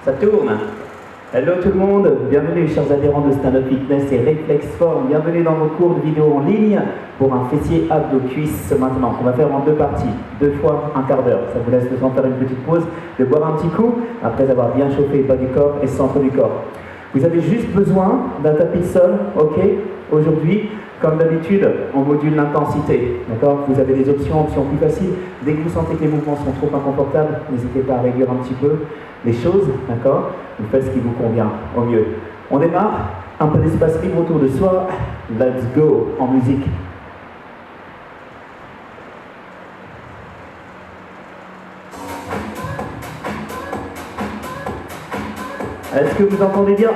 Ça tourne. Hello tout le monde, bienvenue chers adhérents de Stand-Up Fitness et Reflex Form. Bienvenue dans vos cours de vidéo en ligne pour un fessier abdos cuisses maintenant. On va faire en deux parties, 2 fois un quart d'heure. Ça vous laisse le temps de faire une petite pause, de boire un petit coup après avoir bien chauffé le bas du corps et le centre du corps. Vous avez juste besoin d'un tapis de sol, ok? Aujourd'hui, comme d'habitude, on module l'intensité, d'accord? Vous avez des options plus faciles. Dès que vous sentez que les mouvements sont trop inconfortables, n'hésitez pas à réduire un petit peu les choses, d'accord? Vous faites ce qui vous convient au mieux. On démarre, un peu d'espace libre autour de soi. Let's go en musique. Est-ce que vous entendez bien?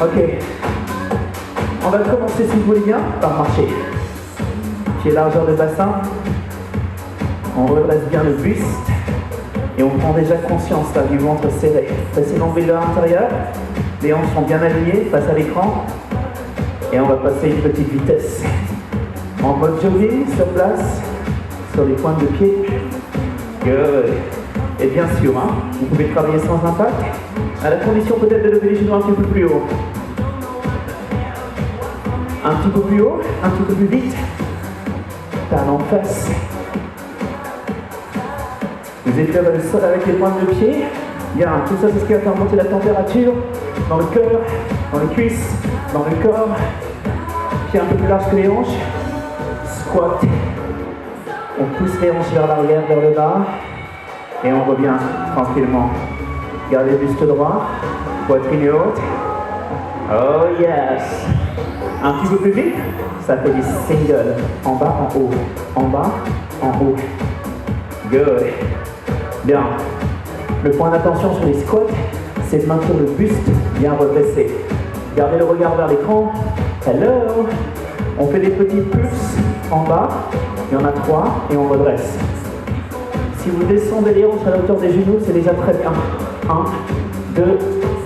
Ok. On va commencer, si vous voulez bien, par marcher. Pied largeur de bassin. On redresse bien le buste. Et on prend déjà conscience là, du ventre serré. Fessez l'enlever de l'intérieur. Les hanches sont bien alignées face à l'écran. Et on va passer une petite vitesse. En mode jogging, sur place, sur les pointes de pied. Good. Et bien sûr, vous pouvez travailler sans impact, à la condition peut-être de lever les genoux un petit peu plus haut. Un petit peu plus haut, un petit peu plus vite. Talon face. Vous êtes vers le sol avec les pointes de pied. Bien, tout ça c'est ce qui va faire monter la température dans le cœur, dans les cuisses, dans le corps. Pieds un peu plus large que les hanches. Squat. On pousse les hanches vers l'arrière, vers le bas. Et on revient tranquillement. Gardez le buste droit, poitrine haute. Oh yes! Un petit peu plus vite, ça fait des singles. En bas, en haut. En bas, en haut. Good. Bien. Le point d'attention sur les squats, c'est de maintenir le buste bien redressé. Gardez le regard vers l'écran. Hello! On fait des petits pulses en bas. Il y en a 3 et on redresse. Si vous descendez les hanches à la hauteur des genoux, c'est déjà très bien. 1, 2,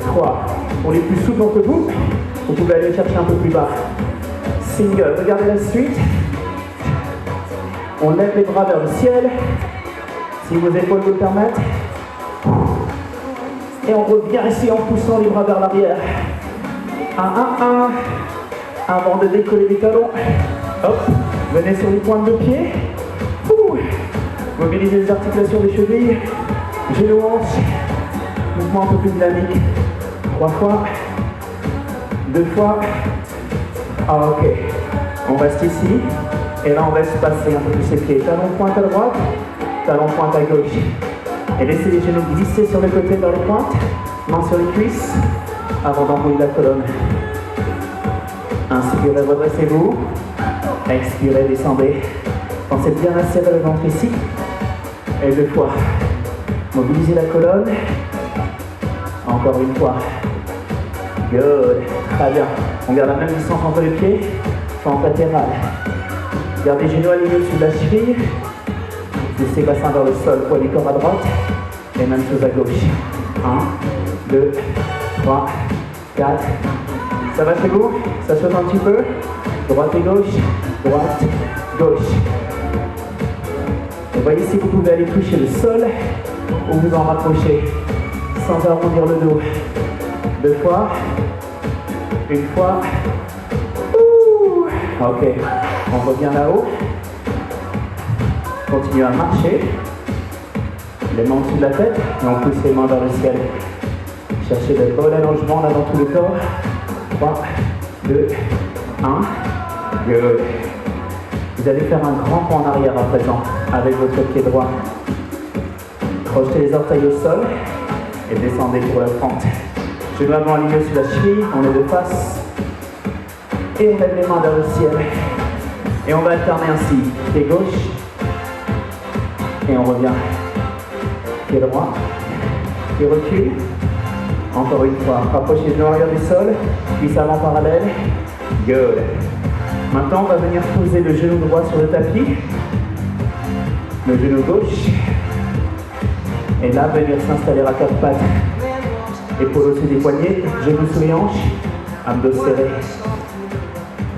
3. Pour les plus souples que vous pouvez aller chercher un peu plus bas. Single, regardez la suite. On lève les bras vers le ciel, si vos épaules vous le permettent. Et on revient ici en poussant les bras vers l'arrière. 1, 1, 1. Avant de décoller les talons. Hop, venez sur les pointes de pied. Mobilisez les articulations des chevilles, genoux hanches, mouvement un peu plus dynamique. 3 fois, 2 fois. Ah, ok. On reste ici. Et là, on laisse passer un peu plus les pieds. Talon pointe à droite, talon pointe à gauche. Et laissez les genoux glisser sur le côté vers les pointes. Main sur les cuisses, avant d'enrouler la colonne. Inspirez, redressez-vous. Expirez, descendez. Pensez bien à serrer le ventre ici. Et 2 fois. Mobilisez la colonne. Encore une fois. Good. Très bien. On garde la même distance entre les pieds. Fente latérale. Gardez les genoux alignés au-dessus de la cheville. Laissez le bassin vers le sol. Poids du corps à droite. Et même chose à gauche. 1, 2, 3, 4. Ça va chez vous? Ça saute un petit peu. Droite et gauche. Droite, gauche. Et voyez si vous pouvez aller toucher le sol ou vous en rapprocher sans arrondir le dos. 2 fois. 1 fois. Ouh. Ok. On revient là-haut. Continuez à marcher. Les mains au-dessus de la tête et on pousse les mains vers le ciel. Cherchez le bon allongement là dans tout le corps. 3, 2, 1. Good. Vous allez faire un grand pas en arrière à présent, avec votre pied droit. Projetez les orteils au sol et descendez pour la fente. Genoux avant alignés sur la cheville, on est de face. Et on lève les mains vers le ciel. Et on va alterner ainsi. Pied gauche. Et on revient. Pied droit. Pied recul. Encore une fois. Rapprochez les genoux arrière du sol. Cuisse avant parallèle. Good. Maintenant, on va venir poser le genou droit sur le tapis, le genou gauche, et là, venir s'installer à 4 pattes. Épaules au-dessus des poignets, genoux sous les hanches, abdos serrés.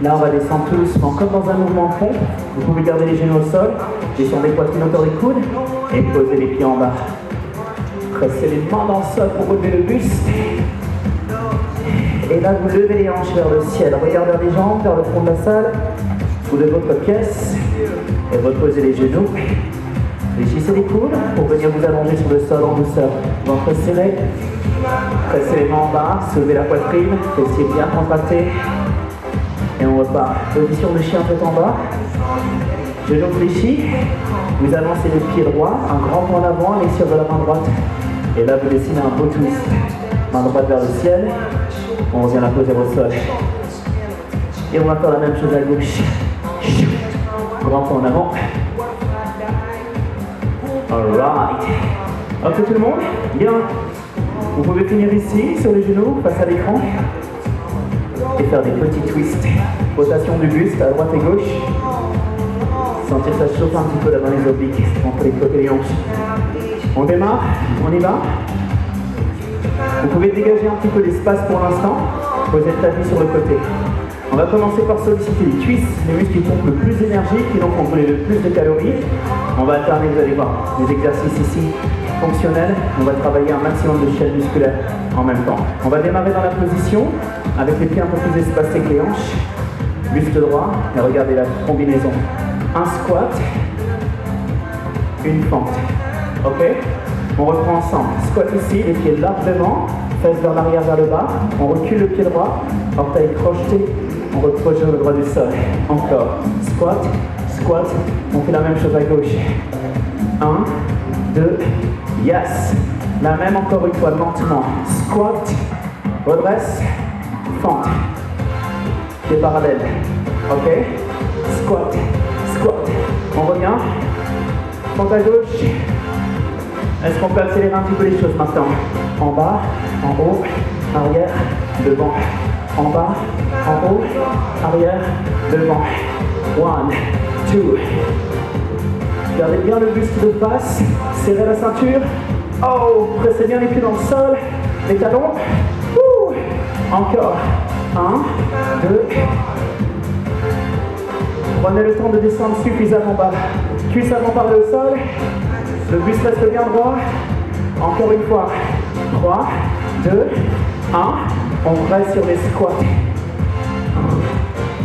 Là, on va descendre tout doucement, comme dans un mouvement de pompe. Vous pouvez garder les genoux au sol, Descendez poitrine hauteur des coudes et posez les pieds en bas. Pressez les mains dans le sol pour relever le buste. Et là, vous levez les hanches vers le ciel. Regardez les jambes vers le fond de la salle ou de votre pièce. Et reposez les genoux. Fléchissez les coudes pour venir vous allonger sur le sol en douceur. Ventre serré. Pressez les mains en bas. Soulevez la poitrine. Fessiers bien contractés. Et on repart. Position de chien tête en bas. Genoux fléchis. Vous avancez le pied droit. Un grand pas en avant. L'extérieur de la main droite. Et là, vous dessinez un beau twist. Main droite vers le ciel. On vient la poser au sol. Et on va faire la même chose à gauche. Grand pas en avant. Alright. Ok tout le monde? Bien. Vous pouvez finir ici, sur les genoux, face à l'écran. Et faire des petits twists. Rotation du buste à droite et gauche. Sentir ça chauffer un petit peu là dans les obliques, entre les côtes et les hanches. On démarre, on y va. Vous pouvez dégager un petit peu d'espace pour l'instant. Posez le tapis sur le côté. On va commencer par solliciter les cuisses, les muscles qui pompent le plus d'énergie, qui donc ont le plus de calories. On va alterner, vous allez voir, des exercices ici fonctionnels. On va travailler un maximum de chaînes musculaires en même temps. On va démarrer dans la position, avec les pieds un peu plus espacés que les hanches. Buste droit, et regardez la combinaison. Un squat, une fente. Ok? On reprend ensemble. Squat ici, les pieds larges devant, fesses vers l'arrière, vers le bas. On recule le pied droit, orteil crocheté. On reproche le droit du sol. Encore. Squat, squat. On fait la même chose à gauche. 1, 2, yes. La même encore une fois, lentement. Squat, redresse, fente. Pied parallèle. Ok? Squat, squat. On revient. Fente à gauche. Est-ce qu'on peut accélérer un petit peu les choses maintenant? En bas, en haut, arrière, devant. En bas, en haut, arrière, devant. 1, 2. Gardez bien le buste de face. Serrez la ceinture. Oh, pressez bien les pieds dans le sol. Les talons. Encore. 1, 2. Prenez le temps de descendre suffisamment bas. Cuisse avant par le sol. Le buste reste bien droit. Encore une fois. 3, 2, 1. On reste sur les squats.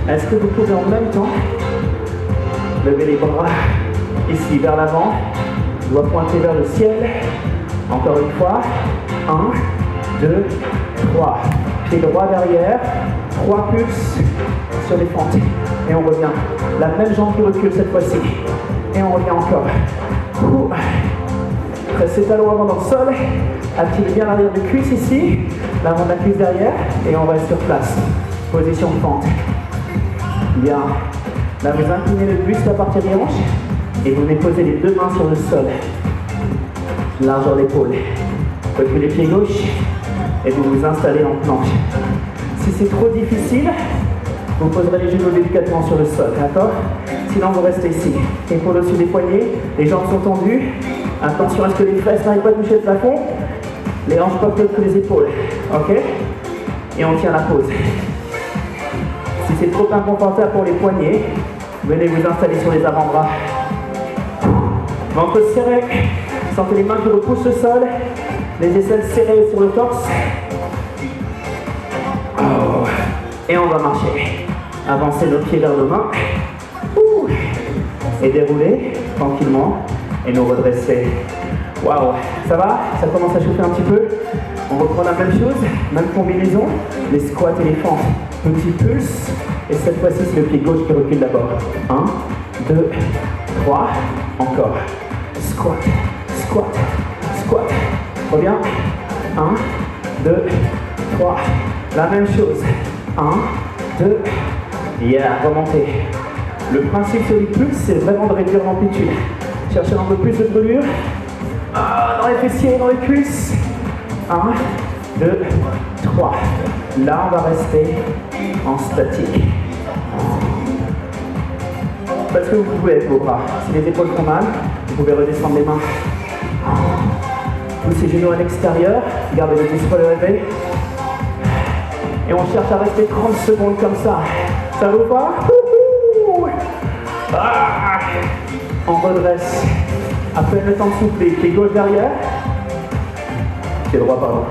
Est-ce que vous pouvez en même temps lever les bras ici vers l'avant, doigt pointé vers le ciel. Encore une fois. 1, 2, 3. Pied droit derrière. 3 pulses sur les fentes. Et on revient. La même jambe qui recule cette fois-ci. Et on revient encore. Pressez talons avant dans le sol. Activez bien l'arrière de cuisse ici. L'avant de la cuisse derrière. Et on reste sur place. Position de fente. Bien. Là, vous inclinez le buste à partir des hanches. Et vous déposez les deux mains sur le sol. Largeur d'épaule. Reculez pied gauche. Et vous vous installez en planche. Si c'est trop difficile, vous poserez les genoux délicatement sur le sol, d'accord? Sinon, vous restez ici. Épaules au-dessus des poignets, les jambes sont tendues. Attention à ce que les fesses n'arrivent pas à toucher le plafond. Les hanches pas plus que les épaules, ok? Et on tient la pause. Si c'est trop inconfortable pour les poignets, venez vous installer sur les avant-bras. Ventre serré. Sentez les mains qui repoussent le sol. Les aisselles serrées sur le torse. Oh. Et on va marcher. Avancez nos pieds vers nos mains. Et dérouler tranquillement. Et nous redresser. Waouh, ça va? Ça commence à chauffer un petit peu. On reprend la même chose, même combinaison. Les squats et les fentes. Petit pulse. Et cette fois-ci, c'est le pied gauche qui recule d'abord. 1, 2, 3. Encore. Squat, squat, squat. Reviens. 1, 2, 3. La même chose. 1, 2. Yeah, remontez. Le principe sur les pulses, c'est vraiment de réduire l'amplitude. Cherchez un peu plus de brûlure. Dans les fessiers, dans les cuisses. 1, 2, 3. Là, on va rester en statique. Parce que vous pouvez avec vos bras. Si les épaules font mal, vous pouvez redescendre les mains. Poussez les genoux à l'extérieur. Gardez le buste relevé. Et on cherche à rester 30 secondes comme ça. Ça vous va? On redresse. À peine le temps de souffler. Pied gauche derrière. Pied droit, pardon.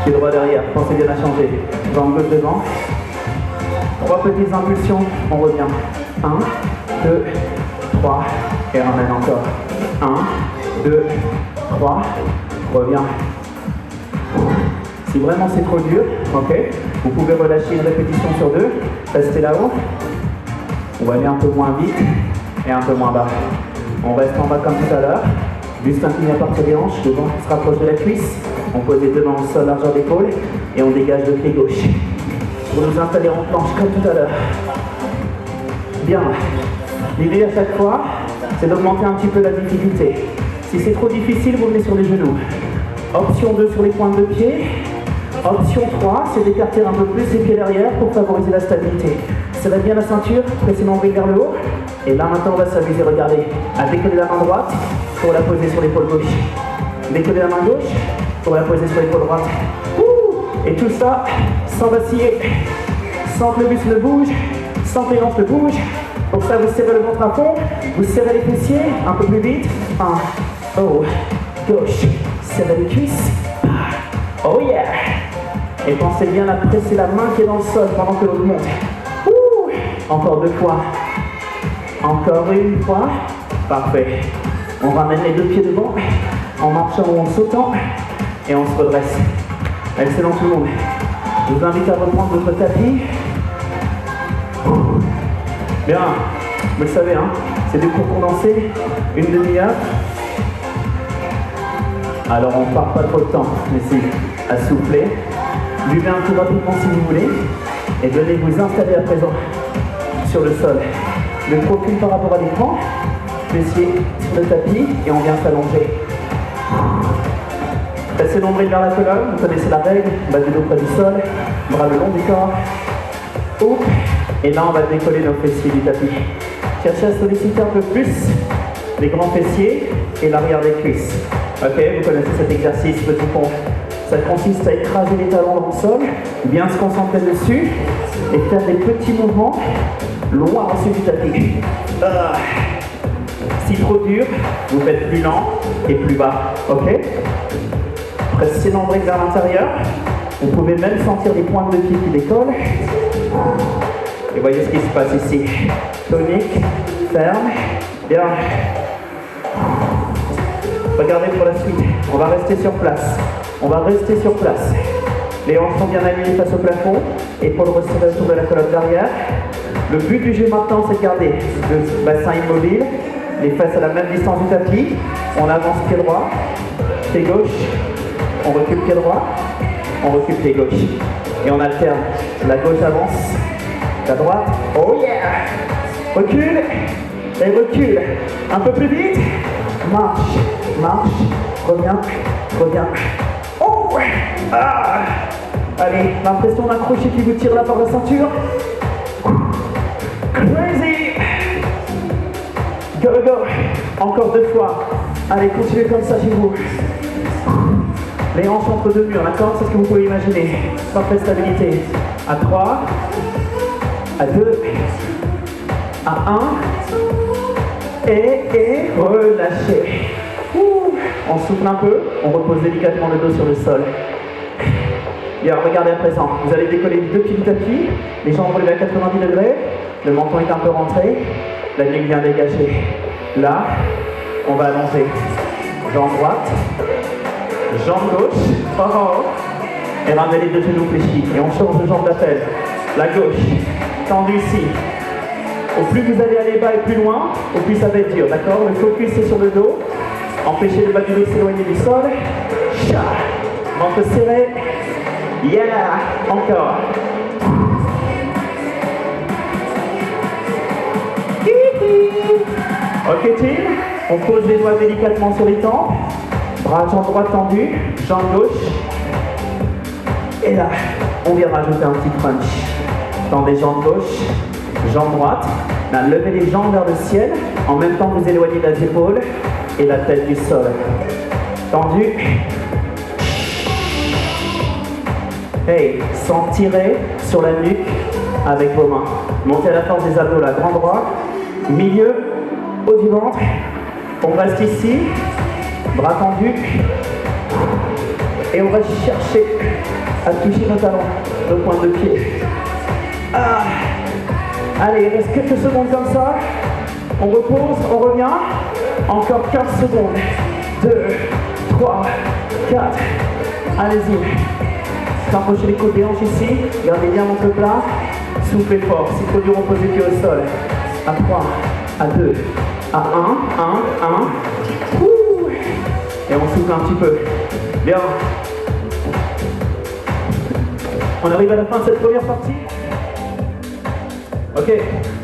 Pied droit derrière. Pensez bien à changer. Jambe gauche devant. 3 petites impulsions. On revient. 1, 2, 3. Et ramène encore. 1, 2, 3. Reviens. Si vraiment c'est trop dur, ok, vous pouvez relâcher une répétition sur 2. Restez là-haut. On va aller un peu moins vite et un peu moins bas. On reste en bas comme tout à l'heure. Juste incliné à partir des hanches, le ventre se rapproche de la cuisse. On pose les deux mains au sol, largeur d'épaule, et on dégage le pied gauche. Pour nous installer en planche comme tout à l'heure. Bien. L'idée à chaque fois, c'est d'augmenter un petit peu la difficulté. Si c'est trop difficile, vous venez sur les genoux. Option 2 sur les pointes de pied. Option 3, c'est d'écarter un peu plus les pieds derrière pour favoriser la stabilité. Serrez bien la ceinture, pressez l'ombril vers le haut. Et là maintenant on va s'amuser, regardez, à décoller la main droite pour la poser sur l'épaule gauche. Décoller la main gauche pour la poser sur l'épaule droite. Et tout ça sans vaciller, sans que le buste ne bouge, sans que les hanches ne bougent. Pour ça vous serrez le ventre à fond, vous serrez les fessiers, un peu plus vite. 1, haut, gauche, serrez les cuisses. Oh yeah! Et pensez bien à presser la main qui est dans le sol pendant que l'autre monte. Encore 2 fois. Encore une fois. Parfait. On ramène les 2 pieds devant, en marchant ou en sautant, et on se redresse. Excellent tout le monde. Je vous invite à reprendre votre tapis. Bien, vous le savez, hein, c'est des cours condensés, une demi-heure. Alors on ne part pas trop de temps, mais si, à souffler. Buvez un coup rapidement si vous voulez, et venez vous installer à présent sur le sol. Le profil par rapport à l'écran, fessier sur le tapis, et on vient s'allonger. Passez l'ombril vers la colonne, vous connaissez la règle, bas du dos près du sol, bras le long du corps. Oups. Et là on va décoller nos fessiers du tapis. Cherchez à solliciter un peu plus les grands fessiers et l'arrière des cuisses. Ok, vous connaissez cet exercice, petit pont. Ça consiste à écraser les talons dans le sol, bien se concentrer dessus et faire des petits mouvements loin ensuite du tapis. Si trop dur, vous faites plus lent et plus bas. Ok? Pressez l'ombril vers l'intérieur. Vous pouvez même sentir les pointes de pied qui décollent. Et voyez ce qui se passe ici. Tonique, ferme, bien. Regardez pour la suite. On va rester sur place. On va rester sur place. Les hanches sont bien alignées face au plafond. Épaules resserrées autour de la colonne derrière. Le but du jeu maintenant, c'est de garder le bassin immobile, les fesses à la même distance du tapis. On avance pied droit, pied gauche. On recule pied droit, on recule pied gauche. Et on alterne. La gauche avance, la droite. Oh yeah! Recule et recule. Un peu plus vite. Marche, marche, reviens, reviens. Oh! Ah! Allez, l'impression d'un crochet qui vous tire là par la ceinture. Crazy! Go, go! Encore 2 fois. Allez, continuez comme ça chez vous. Les hanches entre 2 murs, d'accord? C'est ce que vous pouvez imaginer. Parfaite stabilité. À 3, à 2, à 1, et relâchez. On souffle un peu, on repose délicatement le dos sur le sol. Bien, regardez à présent. Vous allez décoller les 2 pieds du tapis, les jambes relevées à 90 degrés, le menton est un peu rentré, la nuque bien dégagée. Là, on va allonger. Jambe droite, jambe gauche, et ramenez les 2 genoux fléchis. Et on change de jambe d'appel. La gauche, tendue ici. Au plus vous allez aller bas et plus loin, au plus ça va être dur, d'accord? Le focus est sur le dos. Empêchez le bas du dos de s'éloigner du sol. Ventre serré. Yeah! Encore. Ok team, on pose les doigts délicatement sur les tempes. Bras jambe droite tendue, jambe gauche. Et là, on vient rajouter un petit crunch. Tendez jambe gauche, jambe droite. Là, levez les jambes vers le ciel, en même temps que vous éloignez les épaules et la tête du sol. Tendu. Hey, sans tirer sur la nuque avec vos mains. Montez à la force des abdos, là, grand droit, milieu, haut du ventre. On reste ici, bras tendus. Et on va chercher à toucher nos talons, nos pointes de pied. Ah. Allez, il reste quelques secondes comme ça. On repose, on revient. Encore 15 secondes. 2, 3, 4. Allez-y. Rapprochez les côtes des hanches ici. Gardez bien votre plat. Soufflez fort. Si trop dur, on pose les pieds au sol. À 3, à 2, à 1, 1, 1. Ouh. Et on souffle un petit peu. Bien. On arrive à la fin de cette première partie. Ok,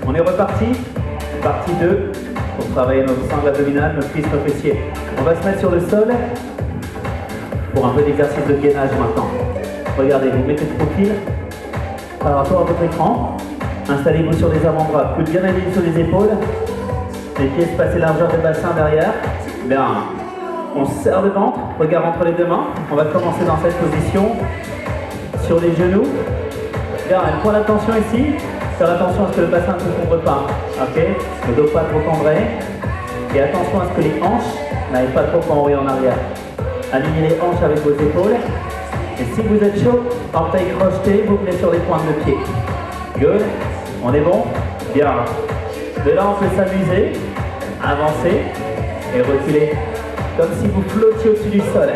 on est reparti. Partie 2, pour travailler nos sangles abdominales, nos cuisses, nos fessiers. On va se mettre sur le sol pour un peu d'exercice de gainage maintenant. Regardez, vous mettez le profil par rapport à votre écran. Installez-vous sur les avant-bras, coude bien aligné sur les épaules. Les pieds espacés largeur des bassins derrière. Bien, on serre le ventre, regard entre les deux mains. On va commencer dans cette position. Sur les genoux. Bien, point d'attention ici. Faire attention à ce que le bassin ne se couvre pas. Ok, le dos pas trop cambré. Et attention à ce que les hanches n'aillent pas trop cambrées en arrière. Alignez les hanches avec vos épaules. Et si vous êtes chaud, orteils crochetés, vous venez sur les pointes de pied. Good. On est bon? Bien. De là, on peut s'amuser, avancer et reculer. Comme si vous flottiez au-dessus du sol.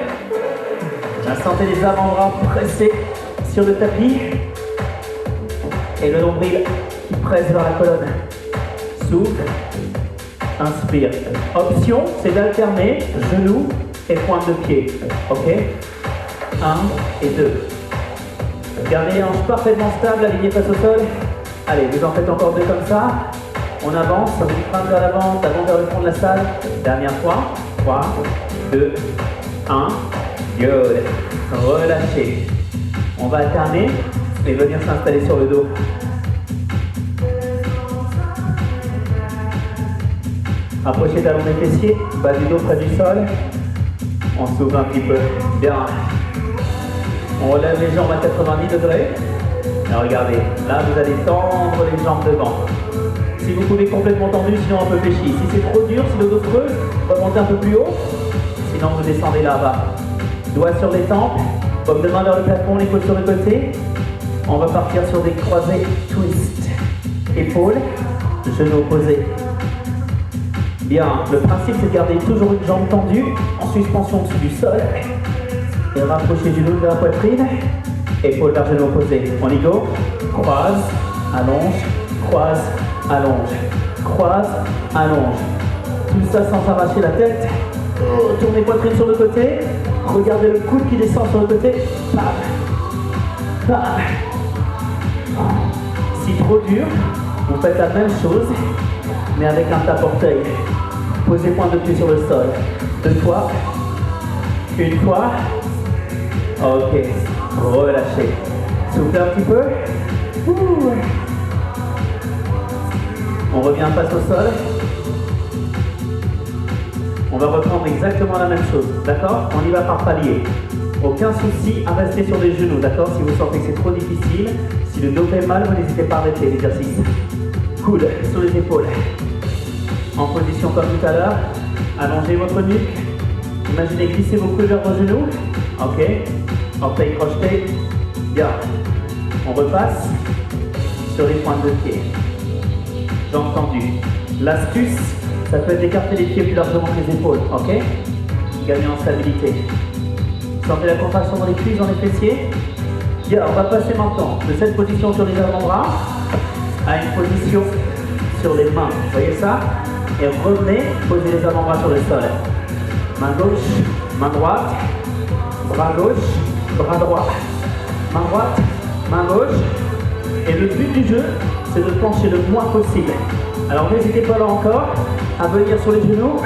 Là, sentez les avant-bras pressés sur le tapis. Et le nombril qui presse vers la colonne. Souffle. Inspire. Option, c'est d'alterner genoux et pointe de pied. Ok? 1 et 2. Gardez les hanches parfaitement stables, alignées face au sol. Allez, vous en faites encore 2 comme ça. On avance, on freine vers l'avant, d'avant vers le fond de la salle. Dernière fois. 3, 2, 1. Good. Relâchez. On va alterner et venir s'installer sur le dos. Approchez talons des fessiers, bas du dos près du sol. On s'ouvre un petit peu. Bien. On relève les jambes à 90 degrés. Et regardez, là vous allez tendre les jambes devant. Si vous pouvez complètement tendu, sinon un peu fléchi. Si c'est trop dur, si le dos creuse, remontez un peu plus haut. Sinon vous descendez là-bas. Doigts sur les tempes, paume de main vers le plafond, l'épaule sur le côté. On va partir sur des croisés twist. Épaules, genoux opposés. Bien, le principe c'est de garder toujours une jambe tendue, en suspension au-dessus du sol. Et rapprochez du genou de la poitrine. Épaules vers genou opposé. On y go. Croise, allonge, croise, allonge. Croise, allonge. Tout ça sans arracher la tête. Tournez poitrine sur le côté. Regardez le coude qui descend sur le côté. Bam. Bam. Si trop dur, vous faites la même chose, mais avec un tape-orteil. Posez pointe de pied sur le sol. 2 fois. 1 fois. Ok. Relâchez. Soufflez un petit peu. Ouh. On revient face au sol. On va reprendre exactement la même chose. D'accord? On y va par palier. Aucun souci à rester sur les genoux. D'accord? Si vous sentez que c'est trop difficile, si le dos fait mal, vous n'hésitez pas à arrêter l'exercice. Coude sur les épaules. En position comme tout à l'heure. Allongez votre nuque. Imaginez glisser vos coudes vers vos genoux. Ok. Orteils crochetés. Bien. On repasse sur les pointes de pied. Jambes tendues. L'astuce, ça peut être d'écarter les pieds plus largement que les épaules. Ok. Gagner en stabilité. Sentez la contraction dans les cuisses, dans les fessiers. Bien, on va passer maintenant de cette position sur les avant-bras à une position sur les mains. Vous voyez ça? Et revenez, posez les avant-bras sur le sol. Main gauche, main droite, bras gauche, bras droit. Main droite, main gauche. Et le but du jeu, c'est de pencher le moins possible. Alors n'hésitez pas là encore à venir sur les genoux.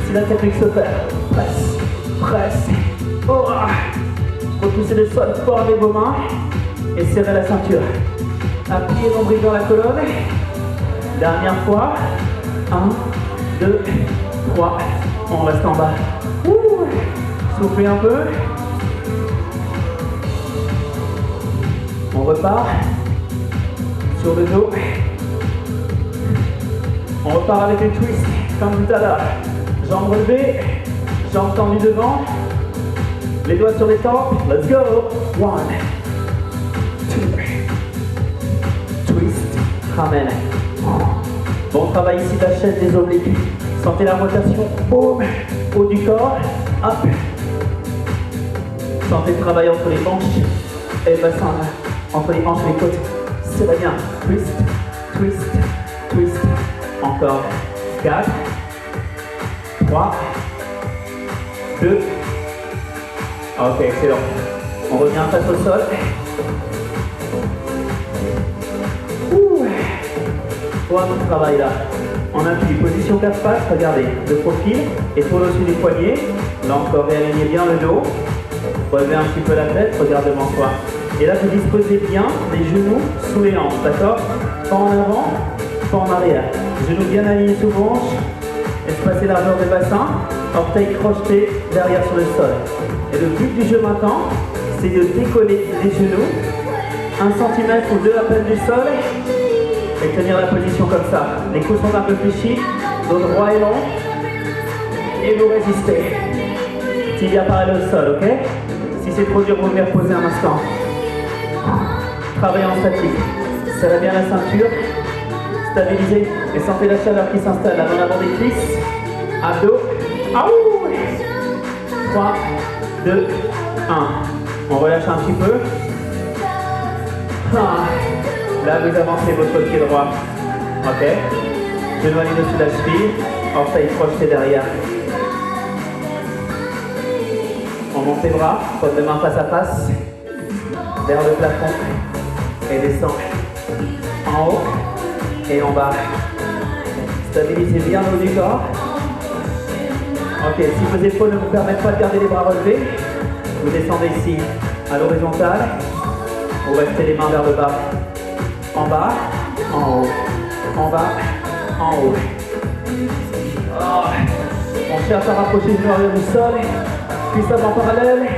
Si la technique se fait, presse, presse. Oh. Repoussez le sol fort avec vos mains et serrez la ceinture. Appuyez l'ombril dans la colonne. Dernière fois. 1, 2, 3. On reste en bas. Ouh. Soufflez un peu. On repart. Sur le dos. On repart avec les twists, comme tout à l'heure. Jambes relevées, jambes tendues devant. Les doigts sur les tempes. Let's go. 1, 2. Twist. Ramène. Bon travail ici de la chaise des obliques. Sentez la rotation. Boum. Haut du corps. Hop. Sentez le travail entre les hanches et le bassin. Entre les hanches et les côtes. C'est bien. Twist. Twist. Twist. Encore. 4. 3. 2. Ok, excellent. On revient face au sol. Pour un autre travail là. On appuie, position 4 pattes, regardez, le profil, épaule au-dessus des poignets. Là encore, réalignez bien le dos. Relevez un petit peu la tête, regarde devant soi. Et là, vous disposez bien les genoux sous les hanches, d'accord? Pas en avant, pas en arrière. Genoux bien alignés sous vos hanches. Espacez largeur des bassins. Orteils crochetés derrière sur le sol. Et le but du jeu maintenant, c'est de décoller les genoux 1 cm ou 2 à peine du sol et tenir la position comme ça. Les coudes sont un peu fléchis, dos droit et long, et vous résistez. Tibia parallèle au sol, ok? Si c'est trop dur, vous pouvez reposer un instant. Travaillez en statique. Serrez bien la ceinture, stabilisez et sentez la chaleur qui s'installe là dans l'avant des cuisses. Abdos. 3, 2, 1. On relâche un petit peu. Là, vous avancez votre pied droit. Ok. Genou aligné dessus de la cheville. Orteils projetés derrière. On monte les bras. Porte de main face à face. Vers le plafond. Et descend. En haut. Et en bas. Stabilisez bien le haut du corps. Ok, si vos épaules ne vous permettent pas de garder les bras relevés, vous descendez ici à l'horizontale. Vous restez les mains vers le bas. En bas, en haut. En bas, en haut. Oh. On cherche à rapprocher les genoux arrière du sol. Cuisse avant parallèle.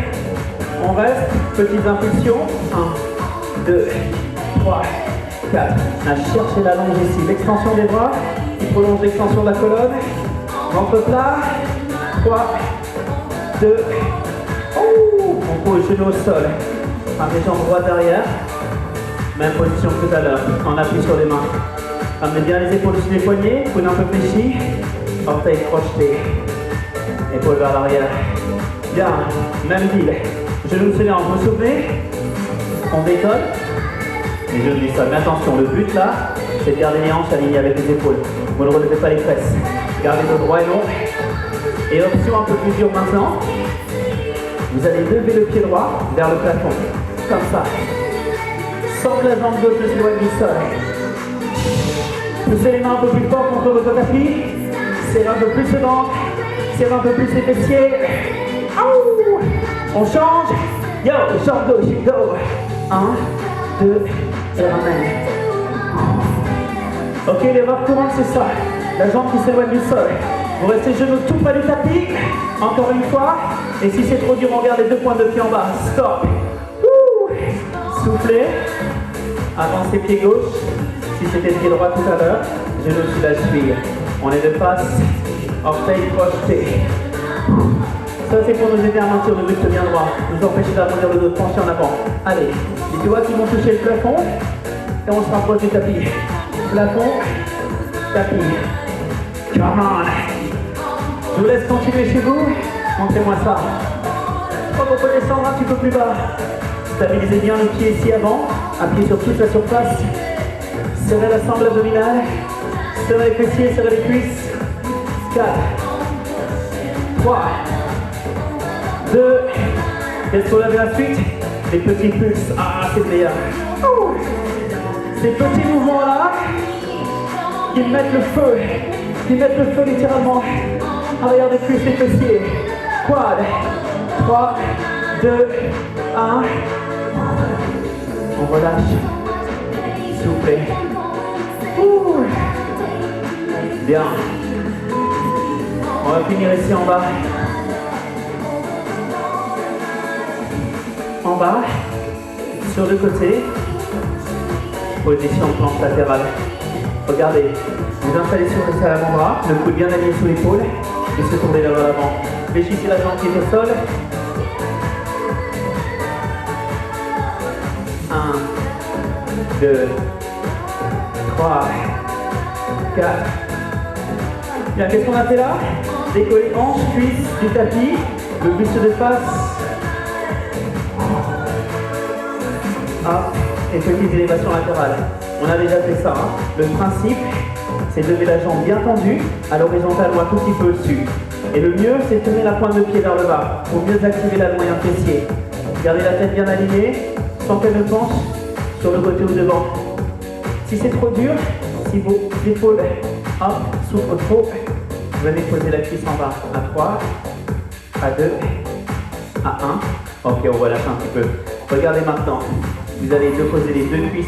On reste. Petites impulsions. 1, 2, 3, 4. À chercher la longe ici. L'extension des bras qui prolonge l'extension de la colonne. Ventre plat. 3, 2, on pose genou au sol, ramenez jambes droite derrière, même position que tout à l'heure, on appuie sur les mains. Ramenez bien les épaules sur les poignets, coude un peu fléchi, orteils crochetés, épaules vers l'arrière. Bien, même deal, genoux sur les hanches, vous vous souvenez? On détonne, les genoux du sol, mais attention, le but là, c'est de garder les hanches alignées avec les épaules. Vous ne relevez pas les fesses, gardez le droit et long. Et option un peu plus dure maintenant, vous allez lever le pied droit vers le plafond, comme ça. Sans que la jambe gauche ne s'éloigne du sol. Poussez les mains un peu plus fort contre votre tapis. Serrez un peu plus le ventre, serrez un peu plus les fessiers. On change. Yo, jambe gauche, go. 1, 2, et ramène. Ok, les reps commencent, c'est ça. La jambe qui s'éloigne du sol. Vous restez genoux tout près du tapis, encore une fois. Et si c'est trop dur, on garde les 2 pointes de pied en bas. Stop. Soufflez. Avancez pied gauche. Si c'était pied droit tout à l'heure, genoux sous la cheville. On est de face. Orteils projetés. Ça, c'est pour nous aider à maintenir le buste bien droit. Nous empêcher d'arrondir le dos, de pencher en avant. Allez, les doigts qui vont toucher le plafond. Et on se rapproche du tapis. Plafond, tapis. Come on. Je vous laisse continuer chez vous. Montrez-moi ça. On peut descendre un petit peu plus bas. Stabilisez bien le pied ici avant. Appuyez sur toute la surface. Serrez la sangle abdominale. Serrez les fessiers, serrez les cuisses. 4, 3, 2. Qu'est-ce qu'on avait la suite? Les petits pulses. Ah, c'est le meilleur. Ces petits mouvements-là qui mettent le feu. Qui mettent le feu littéralement. Arrière des cuisses et fessiers. Quad. 3, 2, 1. On relâche. Soufflez. Bien. On va finir ici en bas. En bas. Sur le côté. Position planche latérale. Regardez. Vous installez sur le salamandra, le coude bien aligné sous l'épaule et se tournez vers l'avant. Fléchissez la jambe qui est au sol. 1, 2, 3, 4. Bien, qu'est-ce qu'on a fait là? Décoller hanche, cuisse du tapis, le buste de face. Hop, et petite élévation latérale. On a déjà fait ça. Hein. Le principe, c'est de lever la jambe bien tendue, à l'horizontale ou un tout petit peu au-dessus. Et le mieux, c'est de tenir la pointe de pied vers le bas, pour mieux activer la moyen fessier. Gardez la tête bien alignée, sans qu'elle ne penche sur le côté ou devant. Si c'est trop dur, si vos épaules souffrent trop, vous allez poser la cuisse en bas. À 3, à 2, à 1. Ok, on va lâcher un petit peu. Regardez maintenant. Vous allez poser les deux cuisses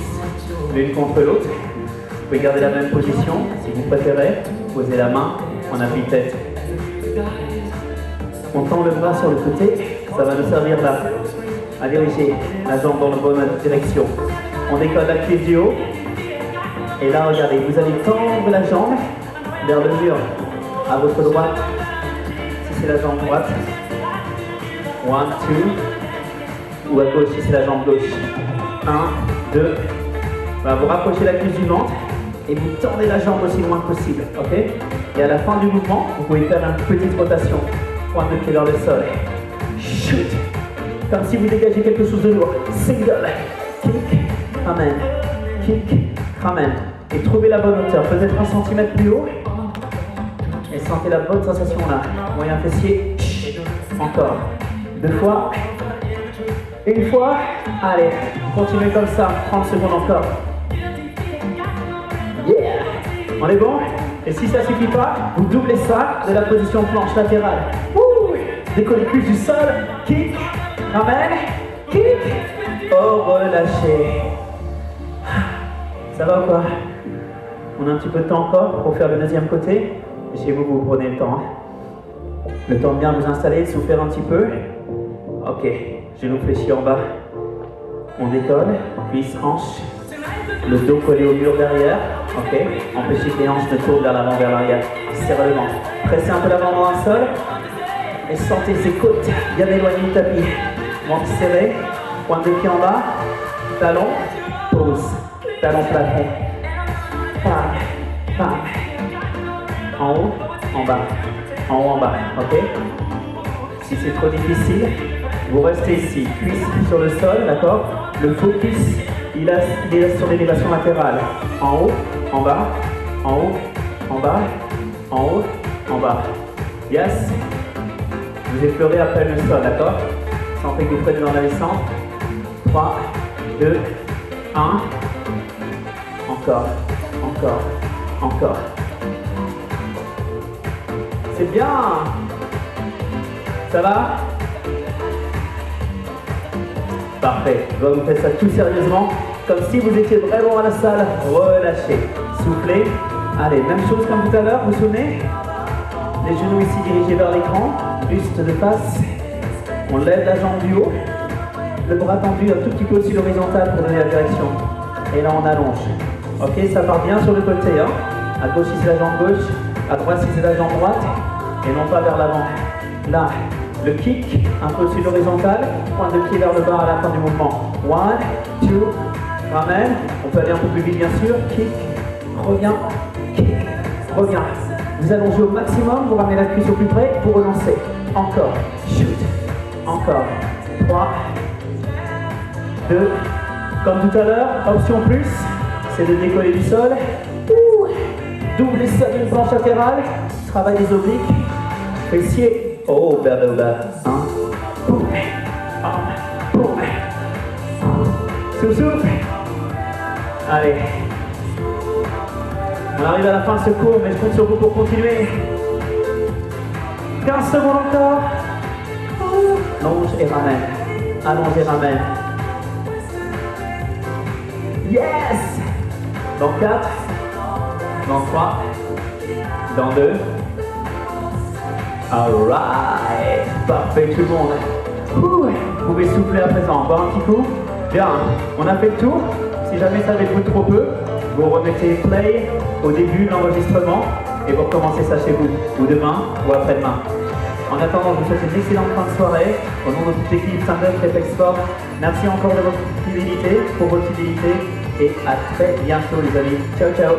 l'une contre l'autre. Vous pouvez garder la même position. Si vous préférez, posez la main en appui-tête. On tend le bras sur le côté. Ça va nous servir là à diriger la jambe dans la bonne direction. On décolle la cuisse du haut. Et là, regardez, vous allez tendre la jambe vers le mur à votre droite. Si c'est la jambe droite. 1, 2. Ou à gauche si c'est la jambe gauche. 1, 2. Voilà, vous rapprochez la cuisse du ventre et vous tendez la jambe aussi loin que possible. Ok? Et à la fin du mouvement, vous pouvez faire une petite rotation. Pointe de pied vers le sol. Shoot. Comme si vous dégagez quelque chose de lourd. Single. Kick. Ramène. Kick. Ramène. Et trouvez la bonne hauteur. Peut-être 1 cm plus haut. Et sentez la bonne sensation là. Moyen fessier. Encore. 2 fois. Une fois. Allez. Continuez comme ça. 30 secondes encore. Yeah. On est bon? Et si ça ne suffit pas, vous doublez ça de la position planche latérale. Décollez plus du sol. Kick. Ramène. Kick. Oh, relâchez. Ça va ou quoi? On a un petit peu de temps encore pour faire le deuxième côté. Et chez vous, vous prenez le temps. Hein. Le temps de bien vous installer, de souffler un petit peu. Ok. Genou fléchi en bas. On décolle. Cuisse, hanche. Le dos collé au mur derrière. Ok. Empêchez que les hanches ne tournent vers l'avant, vers l'arrière. Serrez le ventre. Pressez un peu l'avant dans un sol. Et sentez ses côtes bien éloignées du tapis. Ventre serré. Pointe de pied en bas. Talon. Pause. Talon plafond. Pam. Pam. En haut. En bas. En haut, en bas. Ok. Si c'est trop difficile, vous restez ici. Cuisse sur le sol. D'accord. Le focus, il est sur l'élévation latérale. En haut, en bas, en haut, en bas, en haut, en bas. Yes. Vous effleurez après le sol, d'accord? Sentez que vous prenez dans la descente. 3, 2, 1. Encore, encore, encore. C'est bien. Ça va? Parfait. Vous faites ça tout sérieusement, comme si vous étiez vraiment à la salle. Relâchez. Soufflez. Allez, même chose comme tout à l'heure, vous vous souvenez? Les genoux ici dirigés vers l'écran. Buste de face. On lève la jambe du haut. Le bras tendu un tout petit peu aussi l'horizontale pour donner la direction. Et là, on allonge. Ok, ça part bien sur le côté. Hein. À gauche, si c'est la jambe gauche. À droite, si c'est la jambe droite. Et non pas vers l'avant. Là. Le kick, un peu sur l'horizontale, pointe de pied vers le bas à la fin du mouvement. 1, 2, ramène. On peut aller un peu plus vite bien sûr. Kick, reviens, kick, reviens. Vous allongez au maximum, vous ramenez la cuisse au plus près, vous relancez. Encore, shoot, encore. 3, 2, comme tout à l'heure, option plus, c'est de décoller du sol. Double ça d'une planche latérale, travail des obliques, fessiers. Oh, bas, bas, bas. 1, boum, 1, boum. Souffle. Allez. On arrive à la fin de ce cours, mais je compte sur vous pour continuer. 15 secondes encore. Allonge et ramène. Allonge et ramène. Yes! Dans 4. Dans 3. Dans 2. Alright, parfait tout le monde. Vous pouvez souffler à présent, encore un petit coup. Bien, on a fait le tour. Si jamais ça va être trop peu, vous remettez play au début de l'enregistrement et vous recommencez ça chez vous, ou demain, ou après-demain. En attendant, je vous souhaite une excellente fin de soirée. Au nom de toute l'équipe Stand-Up Réflex Sport, merci encore de votre fidélité, pour votre fidélité, et à très bientôt les amis. Ciao, ciao.